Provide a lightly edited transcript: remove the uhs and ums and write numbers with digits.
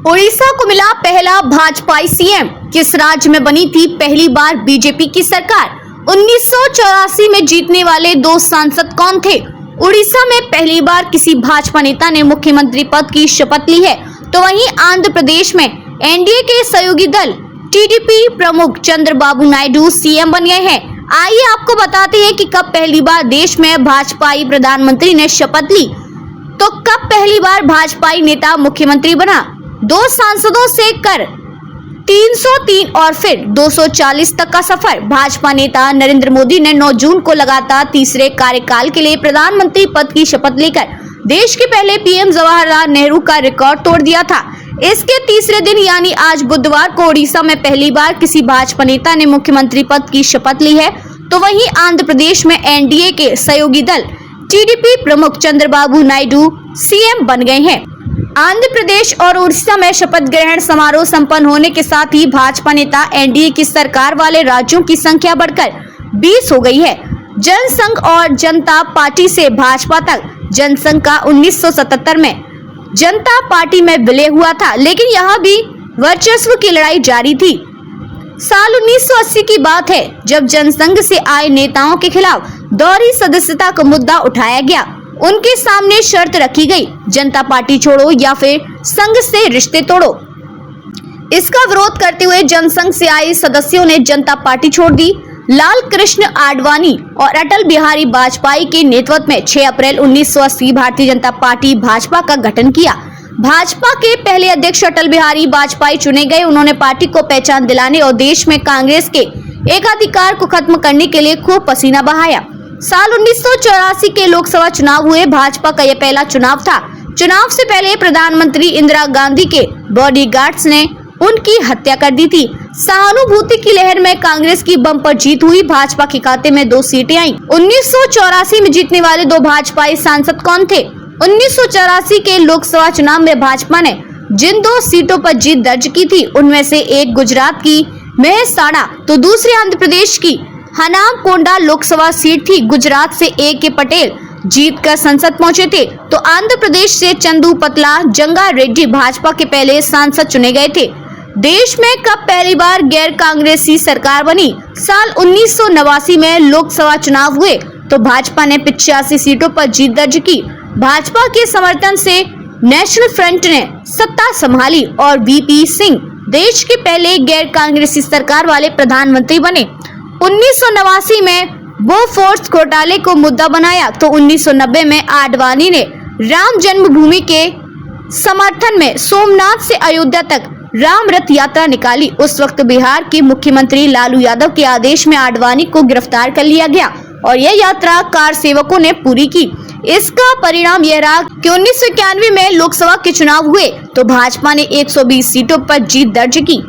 उड़ीसा को मिला पहला भाजपाई सीएम। किस राज्य में बनी थी पहली बार बीजेपी की सरकार? 1984 में जीतने वाले दो सांसद कौन थे? उड़ीसा में पहली बार किसी भाजपा नेता ने मुख्यमंत्री पद की शपथ ली है। तो वहीं आंध्र प्रदेश में एनडीए के सहयोगी दल टीडीपी प्रमुख चंद्रबाबू नायडू सीएम बन गए हैं। आइए आपको बताते हैं कि कब पहली बार देश में भाजपाई प्रधानमंत्री ने शपथ ली। तो कब पहली बार भाजपाई नेता मुख्यमंत्री बना? दो सांसदों से कर 303 और फिर 240 तक का सफर। भाजपा नेता नरेंद्र मोदी ने 9 जून को लगातार तीसरे कार्यकाल के लिए प्रधानमंत्री पद की शपथ लेकर देश के पहले पीएम जवाहरलाल नेहरू का रिकॉर्ड तोड़ दिया था। इसके तीसरे दिन यानी आज बुधवार को उड़ीसा में पहली बार किसी भाजपा नेता ने मुख्यमंत्री पद की शपथ ली है। तो वहीं आंध्र प्रदेश में एनडीए के सहयोगी दल टीडीपी प्रमुख चंद्रबाबू नायडू सीएम बन गए हैं। आंध्र प्रदेश और उड़ीसा में शपथ ग्रहण समारोह संपन्न होने के साथ ही भाजपा नेता एनडीए की सरकार वाले राज्यों की संख्या बढ़कर 20 हो गई है। जनसंघ और जनता पार्टी से भाजपा तक। जनसंघ का 1977 में जनता पार्टी में विलय हुआ था, लेकिन यहाँ भी वर्चस्व की लड़ाई जारी थी। साल 1980 की बात है जब जनसंघ से आए नेताओं के खिलाफ दोहरी सदस्यता का मुद्दा उठाया गया। उनके सामने शर्त रखी गई, जनता पार्टी छोड़ो या फिर संघ से रिश्ते तोड़ो। इसका विरोध करते हुए जनसंघ से आए सदस्यों ने जनता पार्टी छोड़ दी। लाल कृष्ण आडवाणी और अटल बिहारी वाजपेयी के नेतृत्व में 6 अप्रैल 1980 भारतीय जनता पार्टी भाजपा का गठन किया। भाजपा के पहले अध्यक्ष अटल बिहारी वाजपेयी चुने गए। उन्होंने पार्टी को पहचान दिलाने और देश में कांग्रेस के एकाधिकार को खत्म करने के लिए खूब पसीना बहाया। साल 1984 के लोकसभा चुनाव हुए। भाजपा का यह पहला चुनाव था। चुनाव से पहले प्रधानमंत्री इंदिरा गांधी के बॉडीगार्ड्स ने उनकी हत्या कर दी थी। सहानुभूति की लहर में कांग्रेस की बम्पर जीत हुई। भाजपा के खाते में 2 सीटें आईं। 1984 में जीतने वाले दो भाजपाई सांसद कौन थे? 1984 के लोकसभा चुनाव में भाजपा ने जिन 2 सीटों पर जीत दर्ज की थी, उनमें से एक गुजरात की मेहसाणा तो दूसरी आंध्र प्रदेश की हनामकोंडा लोकसभा सीट थी। गुजरात से A.K. पटेल जीत कर संसद पहुंचे थे, तो आंध्र प्रदेश से चंदू पतला जंगा रेड्डी भाजपा के पहले सांसद चुने गए थे। देश में कब पहली बार गैर कांग्रेसी सरकार बनी? साल 1989 में लोकसभा चुनाव हुए तो भाजपा ने 85 सीटों पर जीत दर्ज की। भाजपा के समर्थन से नेशनल फ्रंट ने सत्ता संभाली और वीपी सिंह देश के पहले गैर कांग्रेसी सरकार वाले प्रधानमंत्री बने। 1989 में बोफोर्स घोटाले को मुद्दा बनाया तो 1990 में आडवाणी ने राम जन्मभूमि के समर्थन में सोमनाथ से अयोध्या तक राम रथ यात्रा निकाली। उस वक्त बिहार के मुख्यमंत्री लालू यादव के आदेश में आडवाणी को गिरफ्तार कर लिया गया और यह यात्रा कार सेवकों ने पूरी की। इसका परिणाम यह रहा कि 1991 में लोकसभा के चुनाव हुए तो भाजपा ने 120 सीटों पर जीत दर्ज की।